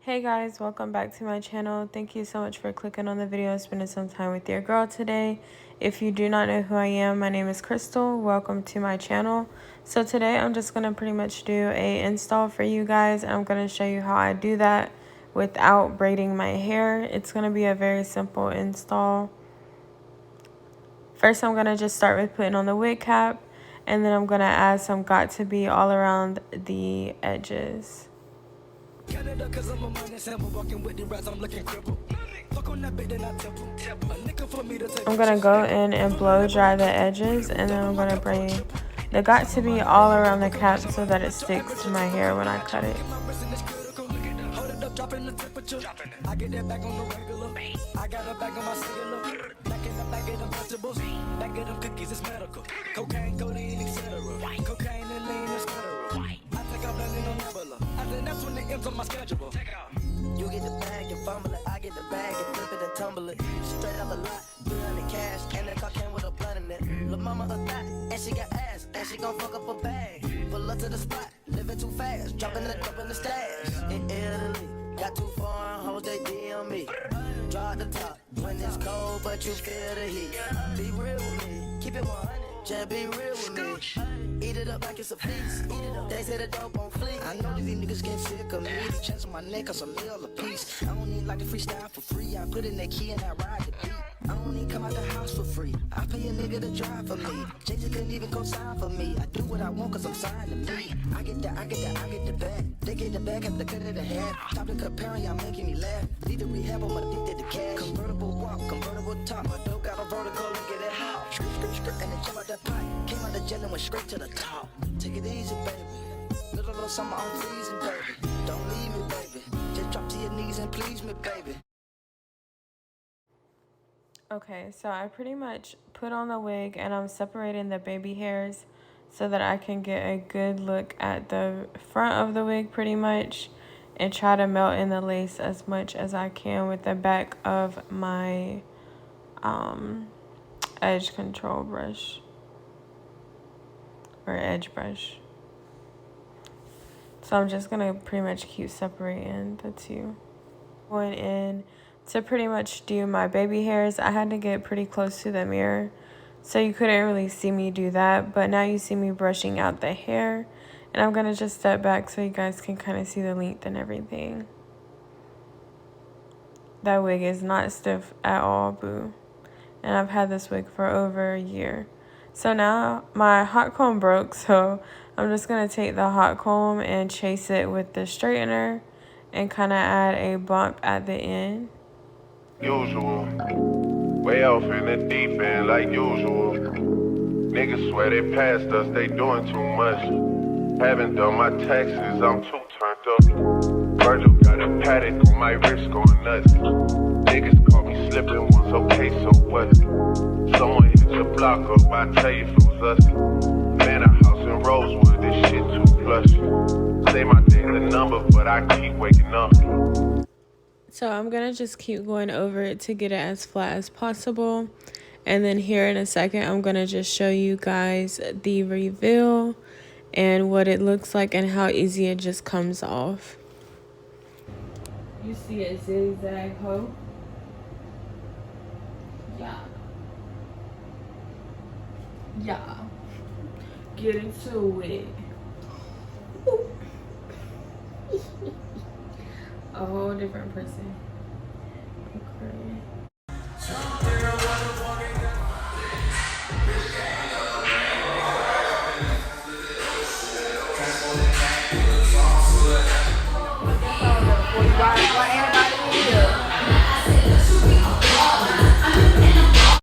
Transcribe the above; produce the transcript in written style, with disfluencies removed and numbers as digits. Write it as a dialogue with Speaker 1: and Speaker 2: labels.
Speaker 1: Hey guys, welcome back to my channel. Thank you so much for clicking on the video, spending some time with your girl today. If you do not know who I am, my name is Crystal. Welcome to my channel. So today I'm just going to pretty much do a install for you guys. I'm going to show you how I do that without braiding my hair. It's going to be a very simple install. First, I'm going to just start with putting on the wig cap, and then I'm going to add some got to be all around the edges. I'm gonna go in and blow dry the edges, and then I'm gonna braid the got to be all around the cap so that it sticks to my hair when I cut it.
Speaker 2: On my schedule. You get the bag and fumble it, I get the bag and flip it and tumble it. Straight out the lot, 300 cash, and the car came with a blunt in it. Lil' mama a thot, and she got ass, and she gon' fuck up a bag. Pull up to the spot, living too fast, dropping the stash. In Italy, got two foreign hoes, they DM me. Draw the top, when it's cold, but you feel the heat. Be real with me, keep it 100. Just be real with me. Eat it up like it's a feast. They say the dope on fleek. I know these niggas get sick of me. The chest on my neck cause a meal a piece. I don't need like the freestyle for free. I put in that key and I ride the beat. I don't need come out the house for free. I pay a nigga to drive for me. JJ couldn't even co-sign for me. I do what I want cause I'm signed to me. I get the bag. They get the bag at the cut of the head. Stop the comparing, y'all making me laugh. Need the rehab, I'm addicted to cash. Convertible walk, convertible top. My dope got a vertical, look at it how. And then jump out that pipe. Came out the jet and went straight to the top. Take it easy, baby. Little summer on freezing, baby. Don't leave me, baby. Just drop to your knees and please me, baby.
Speaker 1: Okay, so I pretty much put on the wig and I'm separating the baby hairs so that I can get a good look at the front of the wig pretty much and try to melt in the lace as much as I can with the back of my edge control brush or edge brush. So I'm just gonna pretty much keep separating the two. Going in to pretty much do my baby hairs, I had to get pretty close to the mirror, so you couldn't really see me do that, but now you see me brushing out the hair, and I'm gonna just step back so you guys can kind of see the length and everything. That wig is not stiff at all, boo. And I've had this wig for over a year. So now my hot comb broke, so I'm just gonna take the hot comb and chase it with the straightener and kind of add a bump at the end.
Speaker 3: Usual, way off in the deep end like usual. Niggas swear they passed us, they doing too much. Haven't done my taxes, I'm too turned up. Virgil got a paddock on my wrist going nuts. Niggas caught me slipping once, okay, so what? Someone hit your block up, I tell you if it was us. Man, a house in Rosewood, this shit too plush. Say my day's a number, but I keep waking up.
Speaker 1: So I'm gonna just keep going over it to get it as flat as possible. And then here in a second, I'm gonna just show you guys the reveal and what it looks like and how easy it just comes off. You see a zigzag hoe? Yeah. Yeah. Get into it. A whole different person. Okay.